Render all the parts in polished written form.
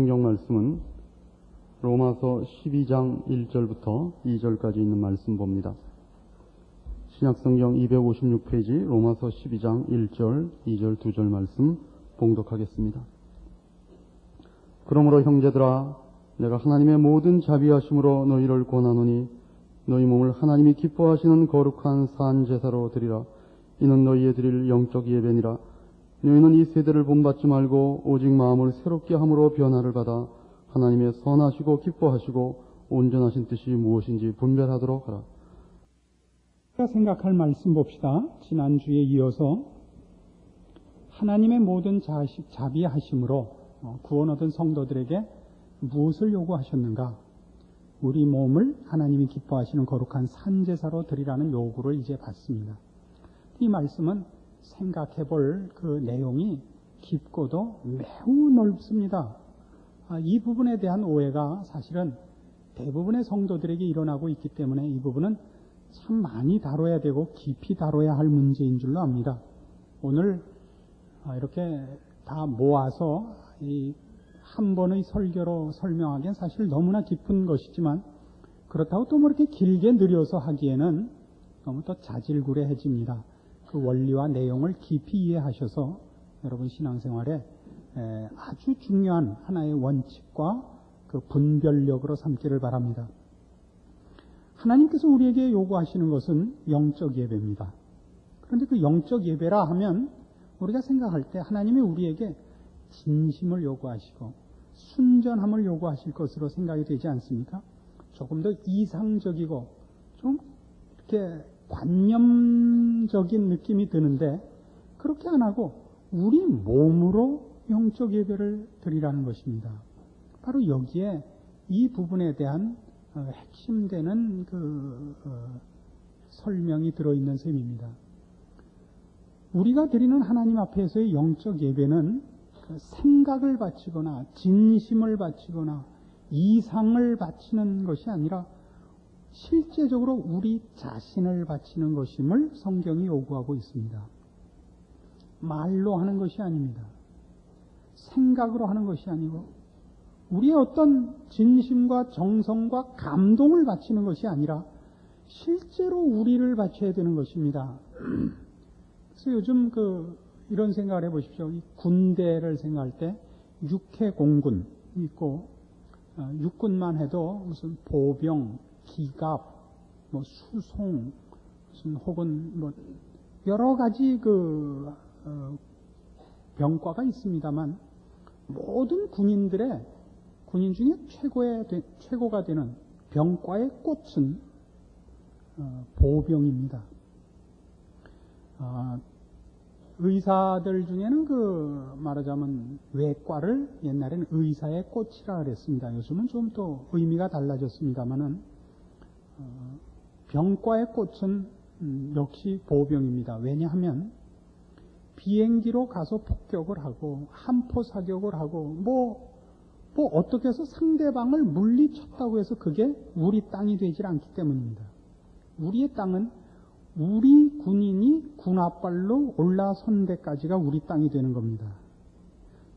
성경 말씀은 로마서 12장 1절부터 2절까지 있는 말씀 봅니다. 신약성경 256페이지 로마서 12장 1절, 2절, 2절 말씀 봉독하겠습니다. 그러므로 형제들아, 내가 하나님의 모든 자비하심으로 너희를 권하노니 너희 몸을 하나님이 기뻐하시는 거룩한 산 제사로 드리라. 이는 너희의 드릴 영적 예배니라. 너희는 이 세대를 본받지 말고 오직 마음을 새롭게 함으로 변화를 받아 하나님의 선하시고 기뻐하시고 온전하신 뜻이 무엇인지 분별하도록 하라. 생각할 말씀 봅시다. 지난주에 이어서 하나님의 모든 자비하심으로 구원 얻은 성도들에게 무엇을 요구하셨는가? 우리 몸을 하나님이 기뻐하시는 거룩한 산제사로 드리라는 요구를 이제 받습니다. 이 말씀은 생각해 볼 그 내용이 깊고도 매우 넓습니다. 이 부분에 대한 오해가 사실은 대부분의 성도들에게 일어나고 있기 때문에 이 부분은 참 많이 다뤄야 되고 깊이 다뤄야 할 문제인 줄로 압니다. 오늘 이렇게 다 모아서 이 한 번의 설교로 설명하기엔 사실 너무나 깊은 것이지만 그렇다고 또 뭐 이렇게 길게 늘려서 하기에는 너무 더 자질구레해집니다. 그 원리와 내용을 깊이 이해하셔서 여러분 신앙생활에 아주 중요한 하나의 원칙과 그 분별력으로 삼기를 바랍니다. 하나님께서 우리에게 요구하시는 것은 영적 예배입니다. 그런데 그 영적 예배라 하면 우리가 생각할 때 하나님이 우리에게 진심을 요구하시고 순전함을 요구하실 것으로 생각이 되지 않습니까? 조금 더 이상적이고 좀 이렇게 관념적인 느낌이 드는데 그렇게 안 하고 우리 몸으로 영적 예배를 드리라는 것입니다. 바로 여기에 이 부분에 대한 핵심되는 설명이 들어있는 셈입니다. 우리가 드리는 하나님 앞에서의 영적 예배는 생각을 바치거나 진심을 바치거나 이상을 바치는 것이 아니라 실제적으로 우리 자신을 바치는 것임을 성경이 요구하고 있습니다. 말로 하는 것이 아닙니다. 생각으로 하는 것이 아니고 우리의 어떤 진심과 정성과 감동을 바치는 것이 아니라 실제로 우리를 바쳐야 되는 것입니다. 그래서 요즘 이런 생각을 해보십시오. 이 군대를 생각할 때 육해공군이 있고 육군만 해도 무슨 보병, 기갑, 수송, 무슨 혹은 여러 가지 병과가 있습니다만 모든 군인 중에 최고가 되는 병과의 꽃은 보병입니다. 의사들 중에는 말하자면 외과를 옛날에는 의사의 꽃이라 그랬습니다. 요즘은 좀 또 의미가 달라졌습니다만은 병과의 꽃은 역시 보병입니다. 왜냐하면 비행기로 가서 폭격을 하고 함포 사격을 하고 어떻게 해서 상대방을 물리쳤다고 해서 그게 우리 땅이 되질 않기 때문입니다. 우리의 땅은 우리 군인이 군홧발로 올라선 데까지가 우리 땅이 되는 겁니다.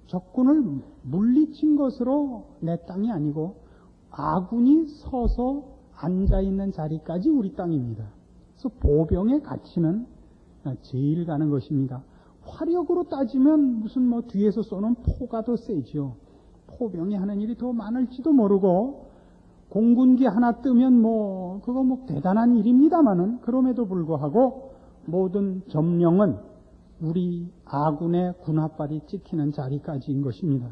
적군을 물리친 것으로 내 땅이 아니고 아군이 서서 앉아있는 자리까지 우리 땅입니다. 그래서 보병의 가치는 제일 가는 것입니다. 화력으로 따지면 무슨 뒤에서 쏘는 포가 더 세지요. 포병이 하는 일이 더 많을지도 모르고 공군기 하나 뜨면 그거 대단한 일입니다만은 그럼에도 불구하고 모든 점령은 우리 아군의 군홧발이 찍히는 자리까지인 것입니다.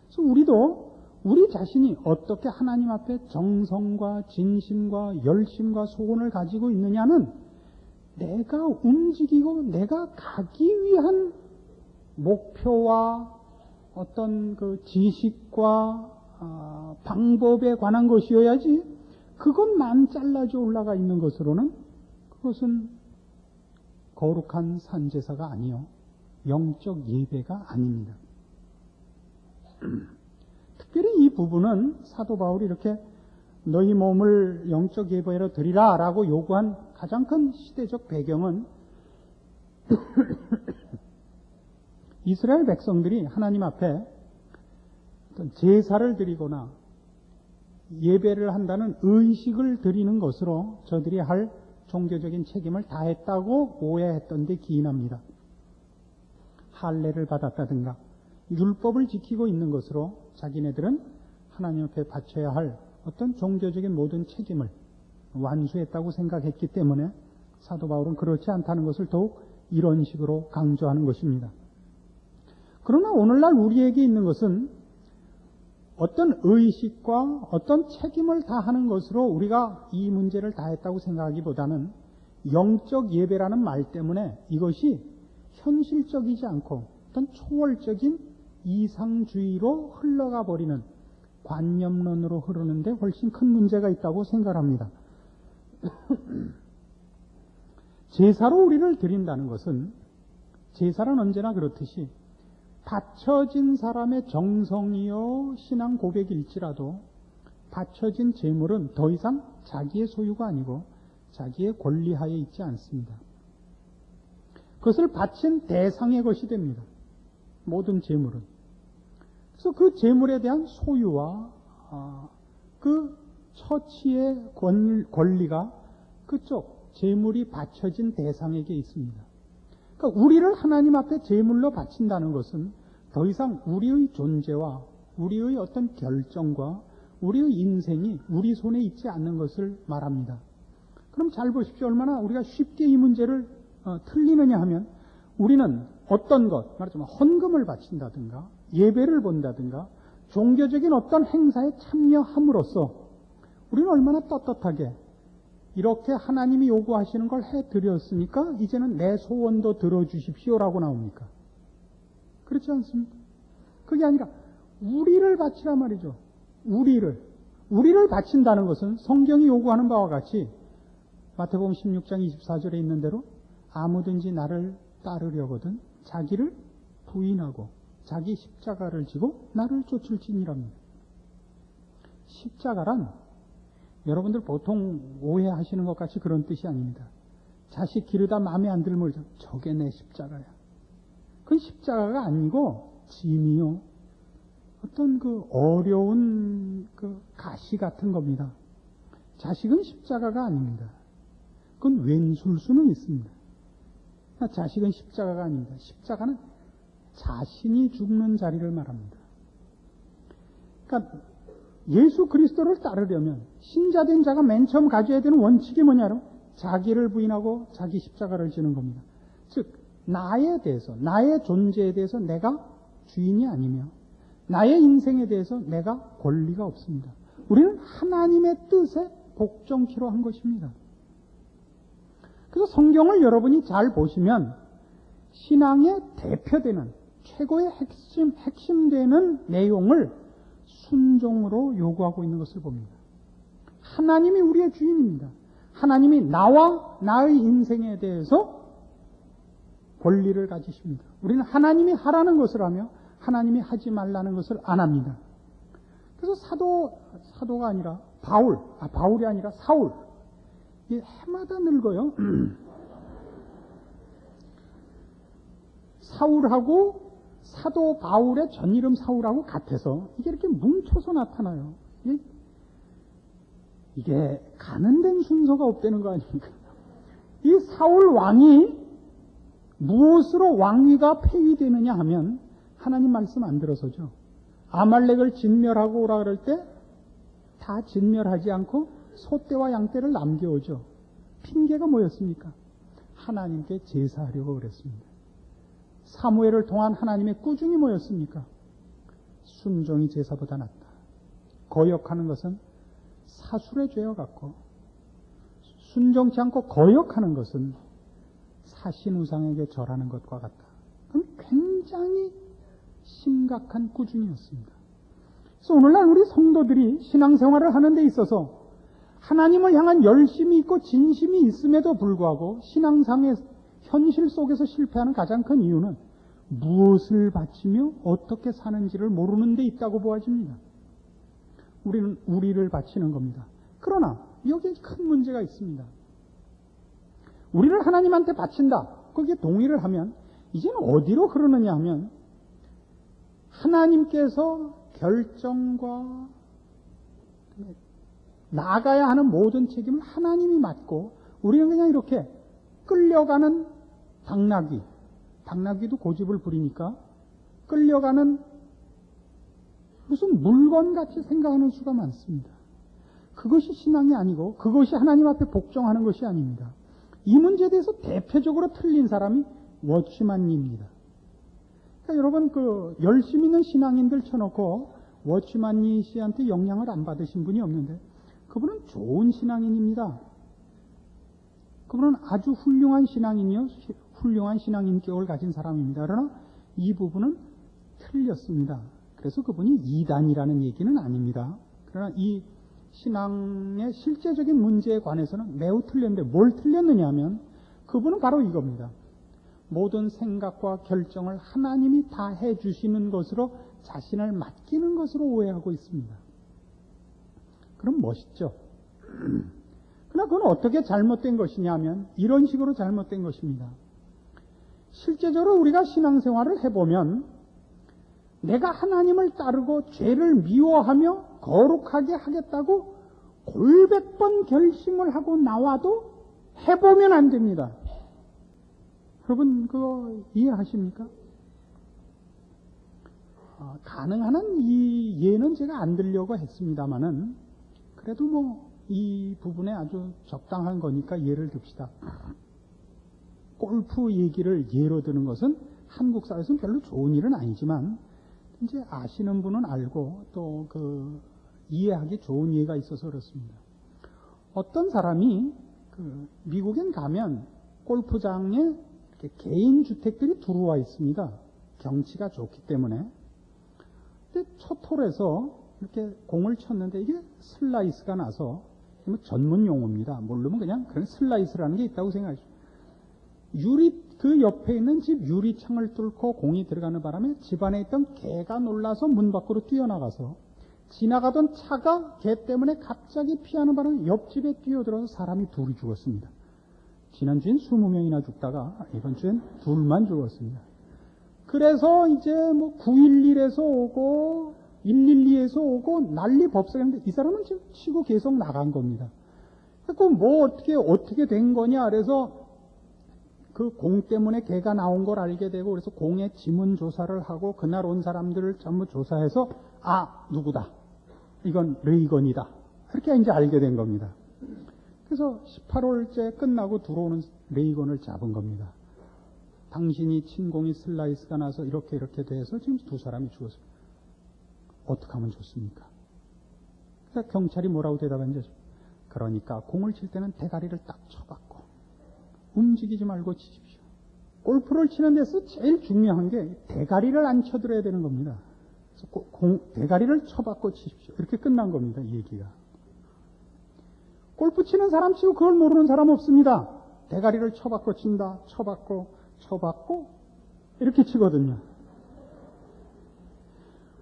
그래서 우리도 우리 자신이 어떻게 하나님 앞에 정성과 진심과 열심과 소원을 가지고 있느냐는 내가 움직이고 내가 가기 위한 목표와 어떤 지식과 방법에 관한 것이어야지 그것만 잘라져 올라가 있는 것으로는 그것은 거룩한 산제사가 아니요 영적 예배가 아닙니다. 특별히 이 부분은 사도 바울이 이렇게 너희 몸을 영적 예배로 드리라 라고 요구한 가장 큰 시대적 배경은 이스라엘 백성들이 하나님 앞에 어떤 제사를 드리거나 예배를 한다는 의식을 드리는 것으로 저들이 할 종교적인 책임을 다했다고 오해했던 데 기인합니다. 할례를 받았다든가 율법을 지키고 있는 것으로 자기네들은 하나님 앞에 바쳐야 할 어떤 종교적인 모든 책임을 완수했다고 생각했기 때문에 사도 바울은 그렇지 않다는 것을 더욱 이런 식으로 강조하는 것입니다. 그러나 오늘날 우리에게 있는 것은 어떤 의식과 어떤 책임을 다하는 것으로 우리가 이 문제를 다했다고 생각하기보다는 영적 예배라는 말 때문에 이것이 현실적이지 않고 어떤 초월적인 이상주의로 흘러가 버리는 관념론으로 흐르는데 훨씬 큰 문제가 있다고 생각합니다. 제사로 우리를 드린다는 것은 제사는 언제나 그렇듯이 바쳐진 사람의 정성이요 신앙 고백일지라도 바쳐진 제물은 더 이상 자기의 소유가 아니고 자기의 권리하에 있지 않습니다. 그것을 바친 대상의 것이 됩니다. 모든 제물은. 그래서 그 제물에 대한 소유와 그 처치의 권리가 그쪽 제물이 바쳐진 대상에게 있습니다. 그러니까 우리를 하나님 앞에 제물로 바친다는 것은 더 이상 우리의 존재와 우리의 어떤 결정과 우리의 인생이 우리 손에 있지 않는 것을 말합니다. 그럼 잘 보십시오. 얼마나 우리가 쉽게 이 문제를 틀리느냐 하면 우리는 어떤 것, 말하자면 헌금을 바친다든가 예배를 본다든가 종교적인 어떤 행사에 참여함으로써 우리는 얼마나 떳떳하게 이렇게 하나님이 요구하시는 걸 해드렸으니까 이제는 내 소원도 들어주십시오라고 나옵니까? 그렇지 않습니까? 그게 아니라 우리를 바치라 말이죠. 우리를 바친다는 것은 성경이 요구하는 바와 같이 마태복음 16장 24절에 있는 대로 아무든지 나를 따르려거든 자기를 부인하고 자기 십자가를 지고 나를 쫓을지니랍니다. 십자가란 여러분들 보통 오해하시는 것 같이 그런 뜻이 아닙니다. 자식 기르다 마음에 안 들면 저게 내 십자가야. 그건 십자가가 아니고 짐이요. 어떤 그 어려운 그 가시 같은 겁니다. 자식은 십자가가 아닙니다. 그건 왼술 수는 있습니다. 자식은 십자가가 아닙니다. 십자가는 자신이 죽는 자리를 말합니다. 그러니까 예수 그리스도를 따르려면 신자된 자가 맨 처음 가져야 되는 원칙이 뭐냐면 자기를 부인하고 자기 십자가를 지는 겁니다. 즉 나에 대해서, 나의 존재에 대해서 내가 주인이 아니며 나의 인생에 대해서 내가 권리가 없습니다. 우리는 하나님의 뜻에 복종키로 한 것입니다. 그래서 성경을 여러분이 잘 보시면 신앙의 대표되는 최고의 핵심되는 내용을 순종으로 요구하고 있는 것을 봅니다. 하나님이 우리의 주인입니다. 하나님이 나와 나의 인생에 대해서 권리를 가지십니다. 우리는 하나님이 하라는 것을 하며 하나님이 하지 말라는 것을 안 합니다. 그래서 사도가 아니라 바울이 아니라 사울. 이게 해마다 늙어요. 사울하고 사도 바울의 전 이름 사울하고 같아서 이게 이렇게 뭉쳐서 나타나요. 이게 가는 데는 순서가 없다는 거 아닙니까? 이 사울 왕이 무엇으로 왕위가 폐위되느냐 하면 하나님 말씀 안 들어서죠. 아말렉을 진멸하고 오라 그럴 때 다 진멸하지 않고 소떼와 양떼를 남겨오죠. 핑계가 뭐였습니까? 하나님께 제사하려고 그랬습니다. 사무엘을 통한 하나님의 꾸중이 뭐였습니까? 순종이 제사보다 낫다. 거역하는 것은 사술의 죄와 같고 순종치 않고 거역하는 것은 사신우상에게 절하는 것과 같다. 그럼 굉장히 심각한 꾸중이었습니다. 그래서 오늘날 우리 성도들이 신앙생활을 하는 데 있어서 하나님을 향한 열심이 있고 진심이 있음에도 불구하고 신앙상의 현실 속에서 실패하는 가장 큰 이유는 무엇을 바치며 어떻게 사는지를 모르는 데 있다고 보아집니다. 우리는 우리를 바치는 겁니다. 그러나 여기에 큰 문제가 있습니다. 우리를 하나님한테 바친다. 거기에 동의를 하면 이제는 어디로 흐르느냐 하면 하나님께서 결정과 나가야 하는 모든 책임을 하나님이 맡고 우리는 그냥 이렇게 끌려가는 당나귀도 고집을 부리니까 끌려가는 무슨 물건같이 생각하는 수가 많습니다. 그것이 신앙이 아니고 그것이 하나님 앞에 복종하는 것이 아닙니다. 이 문제에 대해서 대표적으로 틀린 사람이 워치만리입니다. 그러니까 여러분 열심 있는 신앙인들 쳐놓고 워치만리 씨한테 영향을 안 받으신 분이 없는데 그분은 좋은 신앙인입니다. 그분은 아주 훌륭한 신앙인이요, 훌륭한 신앙인격을 가진 사람입니다. 그러나 이 부분은 틀렸습니다. 그래서 그분이 이단이라는 얘기는 아닙니다. 그러나 이 신앙의 실제적인 문제에 관해서는 매우 틀렸는데 뭘 틀렸느냐 하면 그분은 바로 이겁니다. 모든 생각과 결정을 하나님이 다 해주시는 것으로 자신을 맡기는 것으로 오해하고 있습니다. 그럼 멋있죠? 그러나 그건 어떻게 잘못된 것이냐 하면 이런 식으로 잘못된 것입니다. 실제적으로 우리가 신앙생활을 해보면 내가 하나님을 따르고 죄를 미워하며 거룩하게 하겠다고 골백번 결심을 하고 나와도 해보면 안 됩니다. 여러분 그거 이해하십니까? 가능한 한 이 예는 제가 안 들려고 했습니다마는 그래도 이 부분에 아주 적당한 거니까 예를 듭시다. 골프 얘기를 예로 드는 것은 한국 사회에서는 별로 좋은 일은 아니지만 이제 아시는 분은 알고 또 이해하기 좋은 예가 있어서 그렇습니다. 어떤 사람이 미국엔 가면 골프장에 이렇게 개인 주택들이 들어와 있습니다. 경치가 좋기 때문에. 근데 첫 홀에서 이렇게 공을 쳤는데 이게 슬라이스가 나서 전문 용어입니다. 모르면 그냥 슬라이스라는 게 있다고 생각하시죠. 그 옆에 있는 집 유리창을 뚫고 공이 들어가는 바람에 집 안에 있던 개가 놀라서 문 밖으로 뛰어나가서 지나가던 차가 개 때문에 갑자기 피하는 바람에 옆집에 뛰어들어서 사람이 둘이 죽었습니다. 지난주엔 20명이나 죽다가 이번 주엔 둘만 죽었습니다. 그래서 이제 911에서 오고 112에서 오고 난리 법석인데 이 사람은 지금 치고 계속 나간 겁니다. 그럼 어떻게 된 거냐 그래서 그 공 때문에 개가 나온 걸 알게 되고 그래서 공의 지문 조사를 하고 그날 온 사람들을 전부 조사해서 누구다. 이건 레이건이다. 이렇게 이제 알게 된 겁니다. 그래서 18홀째 끝나고 들어오는 레이건을 잡은 겁니다. 당신이 친 공이 슬라이스가 나서 이렇게 돼서 지금 두 사람이 죽었습니다. 어떻게 하면 좋습니까? 그래서 경찰이 뭐라고 대답했는지 그러니까 공을 칠 때는 대가리를 딱 쳐박고 움직이지 말고 치십시오. 골프를 치는 데서 제일 중요한 게 대가리를 안 쳐들어야 되는 겁니다. 그래서 대가리를 쳐박고 치십시오. 이렇게 끝난 겁니다. 이 얘기가. 골프 치는 사람 치고 그걸 모르는 사람 없습니다. 대가리를 쳐박고 친다. 쳐박고 이렇게 치거든요.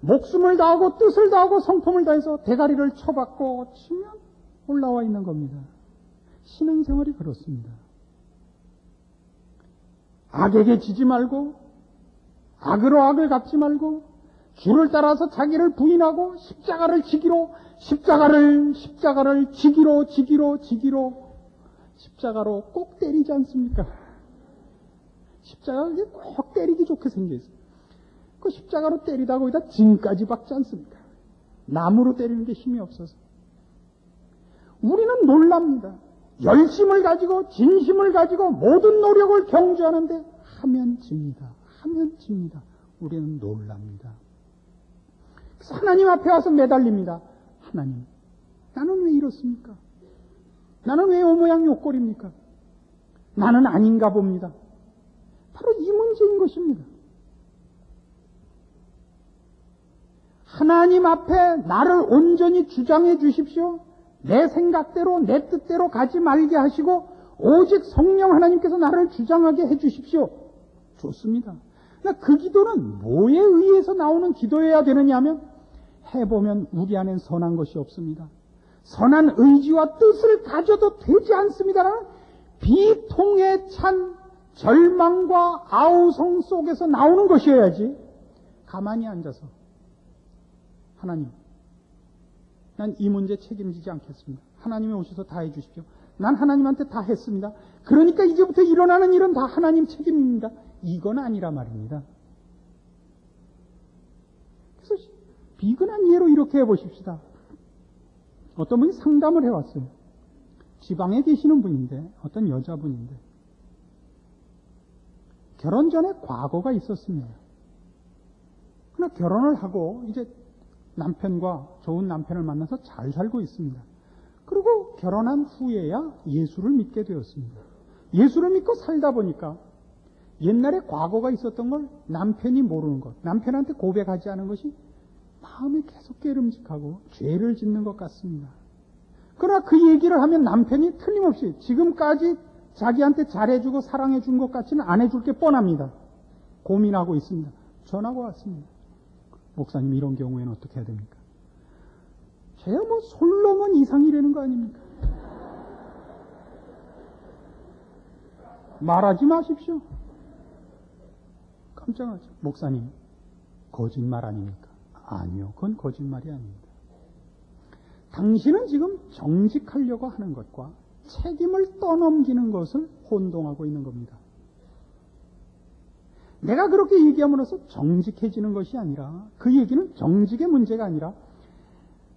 목숨을 다하고 뜻을 다하고 성품을 다해서 대가리를 쳐박고 치면 올라와 있는 겁니다. 신앙생활이 그렇습니다. 악에게 지지 말고 악으로 악을 갚지 말고 주를 따라서 자기를 부인하고 십자가를 지기로 십자가를 지기로 십자가로 꼭 때리지 않습니까? 십자가가 이게 꼭 때리기 좋게 생겨 있어요. 그 십자가로 때리다 거기다 진까지 박지 않습니까? 나무로 때리는 게 힘이 없어서. 우리는 놀랍니다. 열심을 가지고 진심을 가지고 모든 노력을 경주하는데 하면 집니다. 우리는 놀랍니다. 그래서 하나님 앞에 와서 매달립니다. 하나님, 나는 왜 이렇습니까? 나는 왜 오모양 요꼴입니까? 나는 아닌가 봅니다. 바로 이 문제인 것입니다. 하나님 앞에 나를 온전히 주장해 주십시오. 내 생각대로 내 뜻대로 가지 말게 하시고 오직 성령 하나님께서 나를 주장하게 해 주십시오. 좋습니다. 그 기도는 뭐에 의해서 나오는 기도여야 되느냐 하면 해보면 우리 안엔 선한 것이 없습니다. 선한 의지와 뜻을 가져도 되지 않습니다라는 비통에 찬 절망과 아우성 속에서 나오는 것이어야지 가만히 앉아서 하나님, 난 이 문제 책임지지 않겠습니다. 하나님이 오셔서 다 해주십시오. 난 하나님한테 다 했습니다. 그러니까 이제부터 일어나는 일은 다 하나님 책임입니다. 이건 아니라 말입니다. 그래서 비근한 예로 이렇게 해보십시다. 어떤 분이 상담을 해왔어요. 지방에 계시는 분인데, 어떤 여자분인데, 결혼 전에 과거가 있었습니다. 그러나 결혼을 하고 이제 남편과 좋은 남편을 만나서 잘 살고 있습니다. 그리고 결혼한 후에야 예수를 믿게 되었습니다. 예수를 믿고 살다 보니까 옛날에 과거가 있었던 걸 남편이 모르는 것, 남편한테 고백하지 않은 것이 마음에 계속 깨름직하고 죄를 짓는 것 같습니다. 그러나 그 얘기를 하면 남편이 틀림없이 지금까지 자기한테 잘해주고 사랑해준 것 같지는 안 해줄 게 뻔합니다. 고민하고 있습니다. 전화가 왔습니다. 목사님, 이런 경우에는 어떻게 해야 됩니까? 제가 뭐 솔로몬 이상이라는 거 아닙니까? 말하지 마십시오. 깜짝하죠. 목사님, 거짓말 아닙니까? 아니요, 그건 거짓말이 아닙니다. 당신은 지금 정직하려고 하는 것과 책임을 떠넘기는 것을 혼동하고 있는 겁니다. 내가 그렇게 얘기함으로써 정직해지는 것이 아니라, 그 얘기는 정직의 문제가 아니라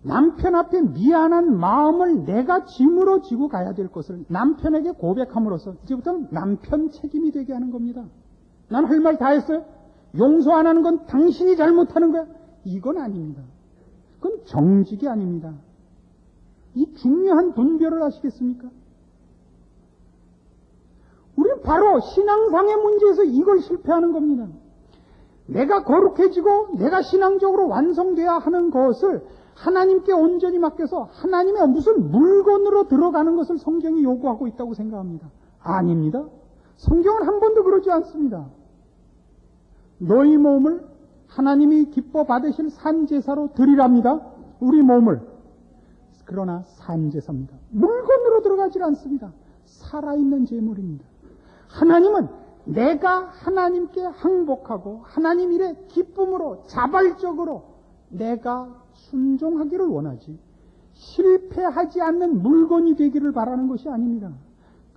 남편 앞에 미안한 마음을 내가 짐으로 지고 가야 될 것을 남편에게 고백함으로써 이제부터는 남편 책임이 되게 하는 겁니다. 난 할 말 다 했어요. 용서 안 하는 건 당신이 잘못하는 거야. 이건 아닙니다. 그건 정직이 아닙니다. 이 중요한 분별을 아시겠습니까? 우리는 바로 신앙상의 문제에서 이걸 실패하는 겁니다. 내가 거룩해지고 내가 신앙적으로 완성돼야 하는 것을 하나님께 온전히 맡겨서 하나님의 무슨 물건으로 들어가는 것을 성경이 요구하고 있다고 생각합니다. 아닙니다. 성경은 한 번도 그러지 않습니다. 너희 몸을 하나님이 기뻐 받으실 산제사로 드리랍니다. 우리 몸을. 그러나 산제사입니다. 물건으로 들어가지 않습니다. 살아있는 제물입니다. 하나님은 내가 하나님께 항복하고 하나님 일에 기쁨으로 자발적으로 내가 순종하기를 원하지 실패하지 않는 물건이 되기를 바라는 것이 아닙니다.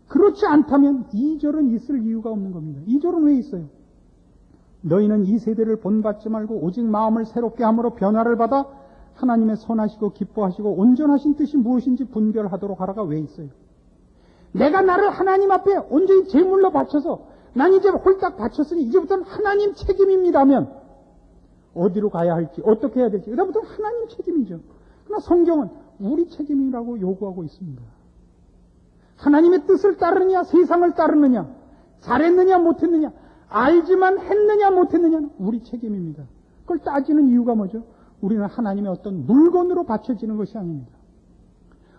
그렇지 않다면 2절은 있을 이유가 없는 겁니다. 2절은 왜 있어요? 너희는 이 세대를 본받지 말고 오직 마음을 새롭게 함으로 변화를 받아 하나님의 선하시고 기뻐하시고 온전하신 뜻이 무엇인지 분별하도록 하라가 왜 있어요? 내가 나를 하나님 앞에 온전히 제물로 바쳐서 난 이제 홀딱 바쳤으니 이제부터는 하나님 책임입니다면 어디로 가야 할지 어떻게 해야 될지 그다음부터는 하나님 책임이죠. 그러나 성경은 우리 책임이라고 요구하고 있습니다. 하나님의 뜻을 따르느냐 세상을 따르느냐 잘했느냐 못했느냐 알지만 했느냐 못했느냐는 우리 책임입니다. 그걸 따지는 이유가 뭐죠? 우리는 하나님의 어떤 물건으로 바쳐지는 것이 아닙니다.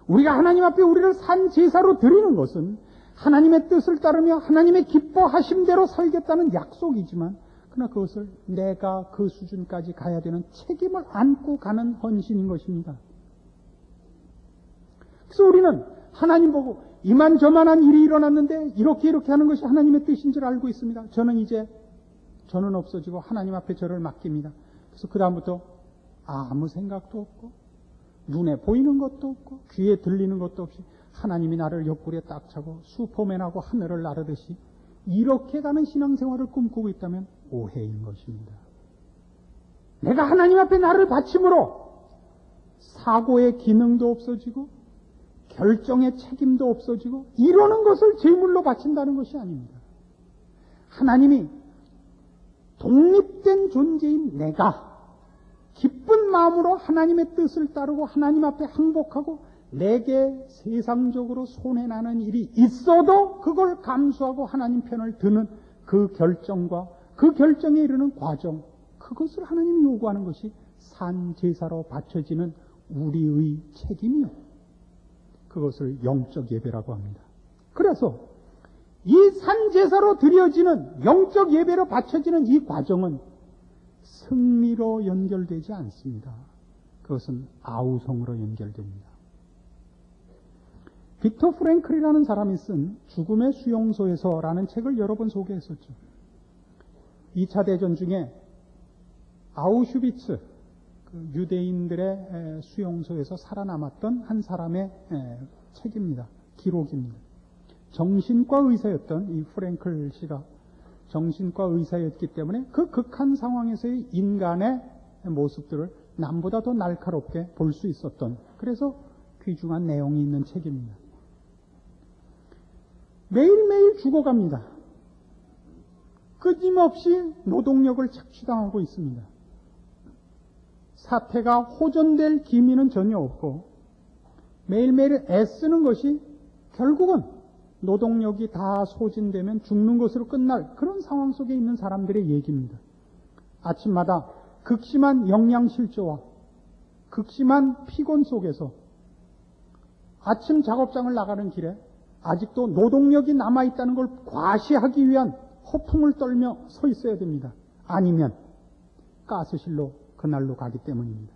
우리가 하나님 앞에 우리를 산 제사로 드리는 것은 하나님의 뜻을 따르며 하나님의 기뻐하심대로 살겠다는 약속이지만 그러나 그것을 내가 그 수준까지 가야 되는 책임을 안고 가는 헌신인 것입니다. 그래서 우리는 하나님 보고 이만저만한 일이 일어났는데 이렇게 하는 것이 하나님의 뜻인 줄 알고 있습니다. 저는 없어지고 하나님 앞에 저를 맡깁니다. 그래서 그 다음부터 아무 생각도 없고 눈에 보이는 것도 없고 귀에 들리는 것도 없이 하나님이 나를 옆구리에 딱 차고 슈퍼맨하고 하늘을 나르듯이 이렇게 가는 신앙생활을 꿈꾸고 있다면 오해인 것입니다. 내가 하나님 앞에 나를 바침으로 사고의 기능도 없어지고 결정의 책임도 없어지고 이러는 것을 제물로 바친다는 것이 아닙니다. 하나님이 독립된 존재인 내가 기쁜 마음으로 하나님의 뜻을 따르고 하나님 앞에 항복하고 내게 세상적으로 손해나는 일이 있어도 그걸 감수하고 하나님 편을 드는 그 결정과 그 결정에 이르는 과정, 그것을 하나님이 요구하는 것이 산제사로 바쳐지는 우리의 책임이요. 그것을 영적 예배라고 합니다. 그래서 이 산제사로 드려지는 영적 예배로 바쳐지는 이 과정은 승리로 연결되지 않습니다. 그것은 아우성으로 연결됩니다. 빅터 프랭클이라는 사람이 쓴 죽음의 수용소에서라는 책을 여러 번 소개했었죠. 2차 대전 중에 아우슈비츠, 그 유대인들의 수용소에서 살아남았던 한 사람의 책입니다. 기록입니다. 정신과 의사였던 이 프랭클 씨가 정신과 의사였기 때문에 그 극한 상황에서의 인간의 모습들을 남보다 더 날카롭게 볼 수 있었던, 그래서 귀중한 내용이 있는 책입니다. 매일매일 죽어갑니다. 끊임없이 노동력을 착취당하고 있습니다. 사태가 호전될 기미는 전혀 없고 매일매일 애쓰는 것이 결국은 노동력이 다 소진되면 죽는 것으로 끝날 그런 상황 속에 있는 사람들의 얘기입니다. 아침마다 극심한 영양실조와 극심한 피곤 속에서 아침 작업장을 나가는 길에 아직도 노동력이 남아있다는 걸 과시하기 위한 허풍을 떨며 서 있어야 됩니다. 아니면 가스실로 그날로 가기 때문입니다.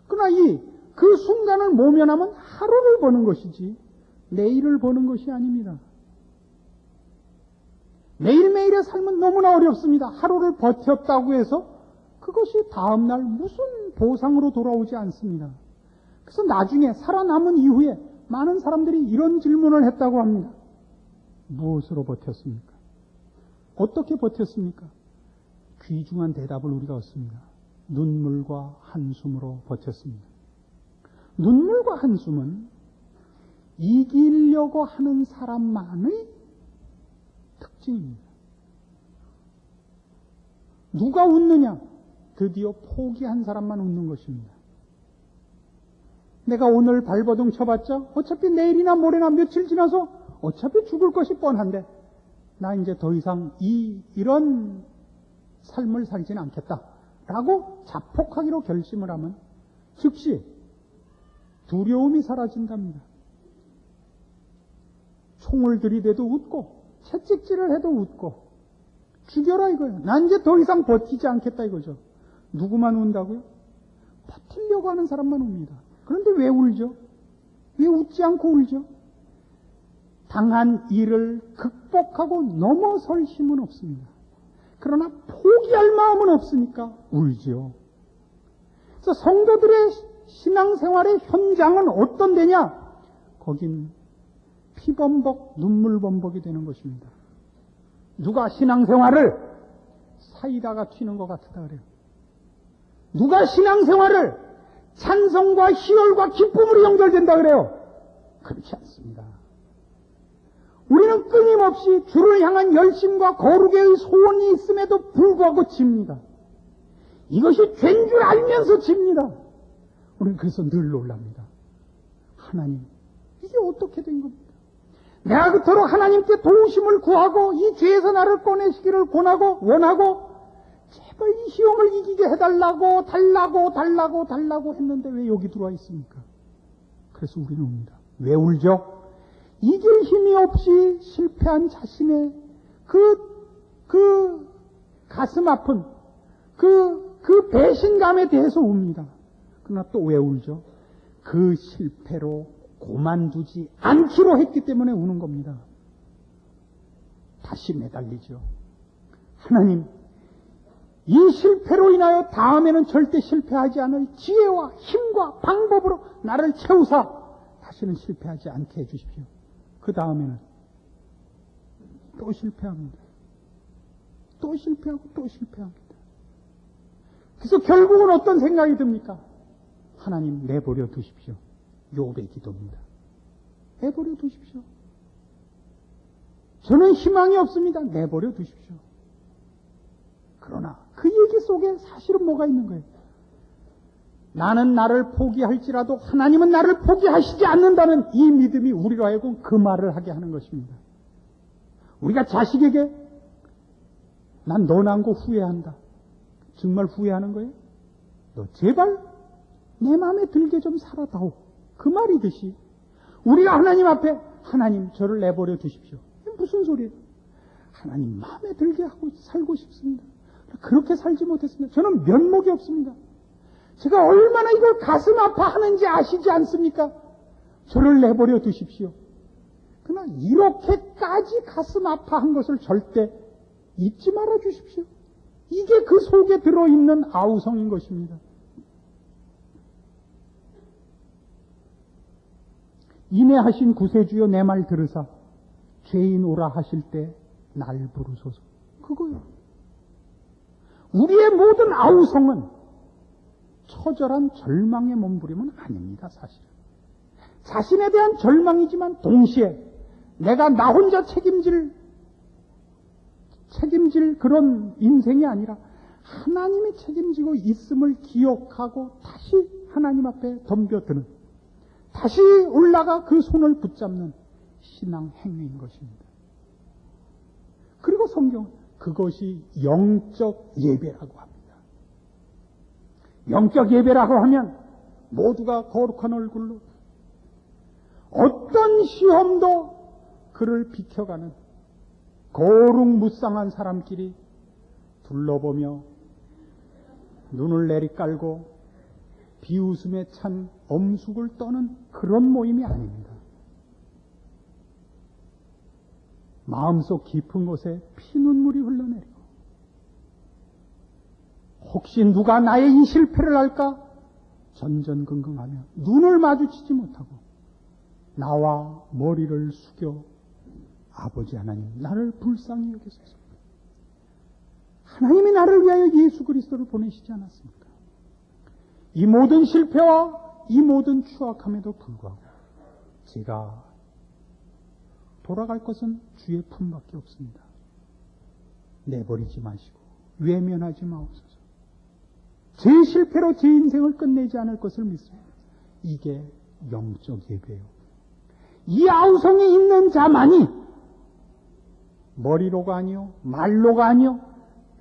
그러나 그 순간을 모면하면 하루를 버는 것이지 내일을 버는 것이 아닙니다. 매일매일의 삶은 너무나 어렵습니다. 하루를 버텼다고 해서 그것이 다음날 무슨 보상으로 돌아오지 않습니다. 그래서 나중에 살아남은 이후에 많은 사람들이 이런 질문을 했다고 합니다. 무엇으로 버텼습니까? 어떻게 버텼습니까? 귀중한 대답을 우리가 얻습니다. 눈물과 한숨으로 버텼습니다. 눈물과 한숨은 이기려고 하는 사람만의 특징입니다. 누가 웃느냐? 드디어 포기한 사람만 웃는 것입니다. 내가 오늘 발버둥 쳐봤자 어차피 내일이나 모레나 며칠 지나서 어차피 죽을 것이 뻔한데 나 이제 더 이상 이런 삶을 살지는 않겠다 라고 자폭하기로 결심을 하면 즉시 두려움이 사라진답니다. 총을 들이대도 웃고 채찍질을 해도 웃고 죽여라 이거예요. 난 이제 더 이상 버티지 않겠다 이거죠. 누구만 운다고요? 버티려고 하는 사람만 웁니다. 그런데 왜 울죠? 왜 웃지 않고 울죠? 당한 일을 극복하고 넘어설 힘은 없습니다. 그러나 포기할 마음은 없으니까 울죠. 그래서 성도들의 신앙생활의 현장은 어떤 데냐? 거긴 피범벅, 눈물범벅이 되는 것입니다. 누가 신앙생활을 사이다가 튀는 것 같다 그래요. 누가 신앙생활을 찬성과 희열과 기쁨으로 연결된다 그래요. 그렇지 않습니다. 우리는 끊임없이 주를 향한 열심과 거룩의 소원이 있음에도 불구하고 집니다. 이것이 죄인 줄 알면서 집니다. 우리는 그래서 늘 놀랍니다. 하나님, 이게 어떻게 된 겁니까? 내가 그토록 하나님께 도우심을 구하고 이 죄에서 나를 꺼내시기를 원하고 제발 이 시험을 이기게 해달라고 달라고 했는데 왜 여기 들어와 있습니까? 그래서 우리는 웁니다. 왜 울죠? 이길 힘이 없이 실패한 자신의 그 가슴 아픈 그 배신감에 대해서 웁니다. 그러나 또 왜 울죠? 그 실패로 고만두지 않기로 했기 때문에 우는 겁니다. 다시 매달리죠. 하나님, 이 실패로 인하여 다음에는 절대 실패하지 않을 지혜와 힘과 방법으로 나를 채우사 다시는 실패하지 않게 해주십시오. 그 다음에는 또 실패합니다. 또 실패하고 또 실패합니다. 그래서 결국은 어떤 생각이 듭니까? 하나님 내버려 두십시오. 욥의 기도입니다. 내버려 두십시오. 저는 희망이 없습니다. 내버려 두십시오. 그러나 그 얘기 속에 사실은 뭐가 있는 거예요? 나는 나를 포기할지라도 하나님은 나를 포기하시지 않는다는 이 믿음이 우리로 하여금 그 말을 하게 하는 것입니다. 우리가 자식에게 난 너 낳은 거 후회한다. 정말 후회하는 거예요? 너 제발 내 마음에 들게 좀 살아다오. 그 말이듯이 우리가 하나님 앞에 하나님 저를 내버려 두십시오. 이게 무슨 소리예요? 하나님 마음에 들게 하고 살고 싶습니다. 그렇게 살지 못했습니다. 저는 면목이 없습니다. 제가 얼마나 이걸 가슴 아파하는지 아시지 않습니까? 저를 내버려 두십시오. 그러나 이렇게까지 가슴 아파한 것을 절대 잊지 말아 주십시오. 이게 그 속에 들어있는 아우성인 것입니다. 인애하신 구세주여 내 말 들으사 죄인 오라 하실 때 날 부르소서. 그거요. 우리의 모든 아우성은 처절한 절망의 몸부림은 아닙니다, 사실은. 자신에 대한 절망이지만 동시에 내가 나 혼자 책임질 그런 인생이 아니라 하나님이 책임지고 있음을 기억하고 다시 하나님 앞에 덤벼드는, 다시 올라가 그 손을 붙잡는 신앙 행위인 것입니다. 그리고 성경은 그것이 영적 예배라고 합니다. 영적 예배라고 하면 모두가 거룩한 얼굴로 어떤 시험도 그를 비켜가는 거룩무쌍한 사람끼리 둘러보며 눈을 내리깔고 비웃음에 찬 엄숙을 떠는 그런 모임이 아닙니다. 마음속 깊은 곳에 피눈물이 흘러내리고 혹시 누가 나의 이 실패를 할까 전전긍긍하며 눈을 마주치지 못하고 나와 머리를 숙여 아버지 하나님 나를 불쌍히 여기소서. 하나님이 나를 위하여 예수 그리스도를 보내시지 않았습니까? 이 모든 실패와 이 모든 추악함에도 불구하고 제가 돌아갈 것은 주의 품밖에 없습니다. 내버리지 마시고 외면하지 마옵소서. 제 실패로 제 인생을 끝내지 않을 것을 믿습니다. 이게 영적 예배요. 이 아우성이 있는 자만이 머리로가 아니요 말로가 아니요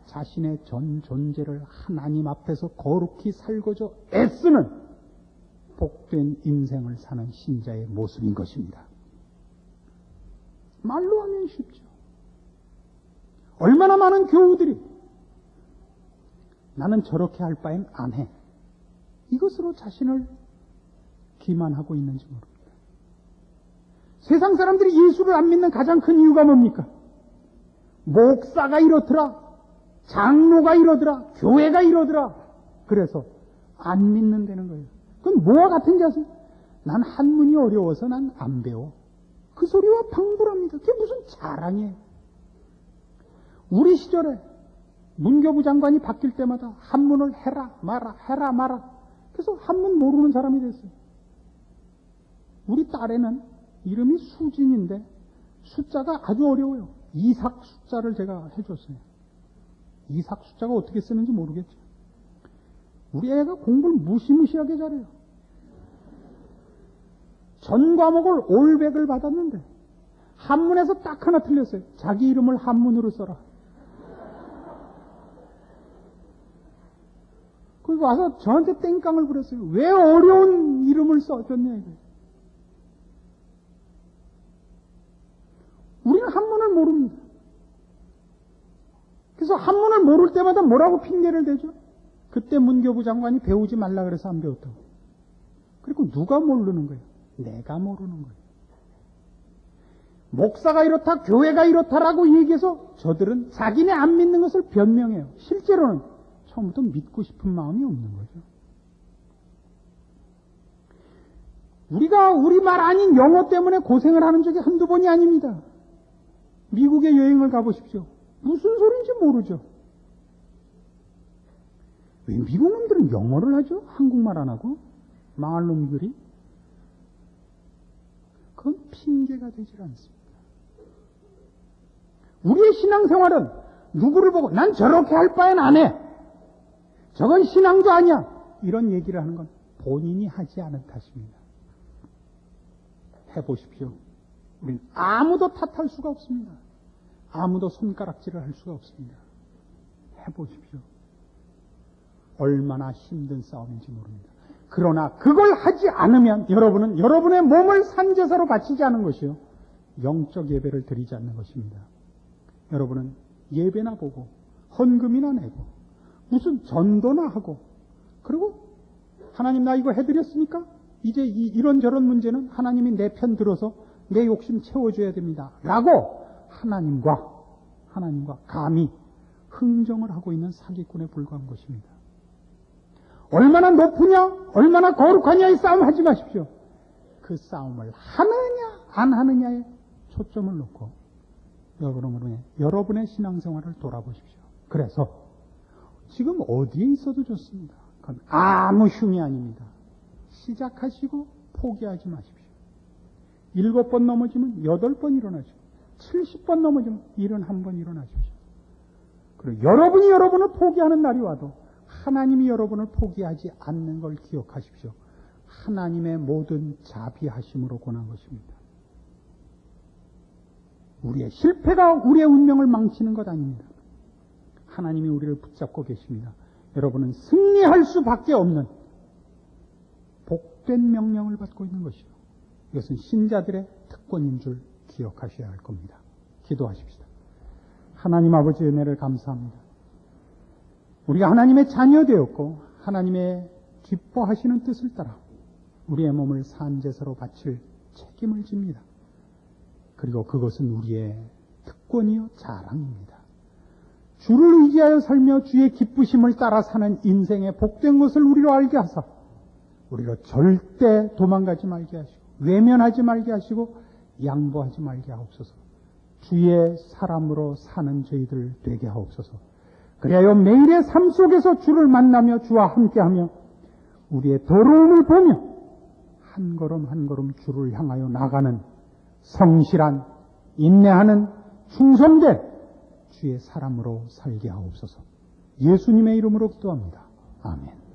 자신의 전 존재를 하나님 앞에서 거룩히 살고자 애쓰는 복된 인생을 사는 신자의 모습인 것입니다. 말로 하면 쉽죠. 얼마나 많은 교우들이 나는 저렇게 할 바엔 안 해. 이것으로 자신을 기만하고 있는지 모릅니다. 세상 사람들이 예수를 안 믿는 가장 큰 이유가 뭡니까? 목사가 이렇더라, 장로가 이러더라, 교회가 이러더라. 그래서 안 믿는다는 거예요. 그건 뭐와 같은지 아세요? 난 한문이 어려워서 난 안 배워. 그 소리와 방불합니다. 그게 무슨 자랑이에요. 우리 시절에 문교부 장관이 바뀔 때마다 한문을 해라 마라 해라 마라. 그래서 한문 모르는 사람이 됐어요. 우리 딸애는 이름이 수진인데 숫자가 아주 어려워요. 이삭 숫자를 제가 해줬어요. 이삭 숫자가 어떻게 쓰는지 모르겠죠. 우리 애가 공부를 무시무시하게 잘해요. 전 과목을 올백을 받았는데 한문에서 딱 하나 틀렸어요. 자기 이름을 한문으로 써라. 그리고 와서 저한테 땡깡을 부렸어요. 왜 어려운 이름을 써줬냐 이거예요. 우리는 한문을 모릅니다. 그래서 한문을 모를 때마다 뭐라고 핑계를 대죠? 그때 문교부 장관이 배우지 말라 그래서 안 배웠다고. 그리고 누가 모르는 거예요? 내가 모르는 거예요. 목사가 이렇다, 교회가 이렇다라고 얘기해서 저들은 자기네 안 믿는 것을 변명해요. 실제로는 처음부터 믿고 싶은 마음이 없는 거죠. 우리가 우리말 아닌 영어 때문에 고생을 하는 적이 한두 번이 아닙니다. 미국에 여행을 가보십시오. 무슨 소리인지 모르죠. 왜 미국 놈들은 영어를 하죠? 한국말 안 하고? 망할 놈들이? 그건 핑계가 되질 않습니다. 우리의 신앙생활은 누구를 보고 난 저렇게 할 바엔 안 해. 저건 신앙도 아니야. 이런 얘기를 하는 건 본인이 하지 않은 탓입니다. 해보십시오. 우리는 아무도 탓할 수가 없습니다. 아무도 손가락질을 할 수가 없습니다. 해보십시오. 얼마나 힘든 싸움인지 모릅니다. 그러나 그걸 하지 않으면 여러분은 여러분의 몸을 산제사로 바치지 않은 것이요. 영적 예배를 드리지 않는 것입니다. 여러분은 예배나 보고 헌금이나 내고 무슨 전도나 하고 그리고 하나님 나 이거 해드렸으니까 이제 이런저런 문제는 하나님이 내 편 들어서 내 욕심 채워줘야 됩니다. 라고 하나님과 감히 흥정을 하고 있는 사기꾼에 불과한 것입니다. 얼마나 높으냐 얼마나 거룩하냐의 싸움 하지 마십시오. 그 싸움을 하느냐 안 하느냐에 초점을 놓고 여러분의 신앙생활을 돌아보십시오. 그래서 지금 어디에 있어도 좋습니다. 그건 아무 흉이 아닙니다. 시작하시고 포기하지 마십시오. 7번 넘어지면 8번 일어나십시오. 70번 넘어지면 71번 일어나십시오. 그리고 여러분이 여러분을 포기하는 날이 와도 하나님이 여러분을 포기하지 않는 걸 기억하십시오. 하나님의 모든 자비하심으로 권한 것입니다. 우리의 실패가 우리의 운명을 망치는 것 아닙니다. 하나님이 우리를 붙잡고 계십니다. 여러분은 승리할 수밖에 없는 복된 명령을 받고 있는 것이죠. 이것은 신자들의 특권인 줄 기억하셔야 할 겁니다. 기도하십시다. 하나님 아버지 은혜를 감사합니다. 우리가 하나님의 자녀 되었고 하나님의 기뻐하시는 뜻을 따라 우리의 몸을 산제사로 바칠 책임을 집니다. 그리고 그것은 우리의 특권이요 자랑입니다. 주를 의지하여 살며 주의 기쁘심을 따라 사는 인생의 복된 것을 우리로 알게 하사 우리가 절대 도망가지 말게 하시고 외면하지 말게 하시고 양보하지 말게 하옵소서. 주의 사람으로 사는 저희들 되게 하옵소서. 그리하여 매일의 삶 속에서 주를 만나며 주와 함께하며 우리의 더러움을 보며 한 걸음 한 걸음 주를 향하여 나가는 성실한 인내하는 충성된 주의 사람으로 살게 하옵소서. 예수님의 이름으로 기도합니다. 아멘.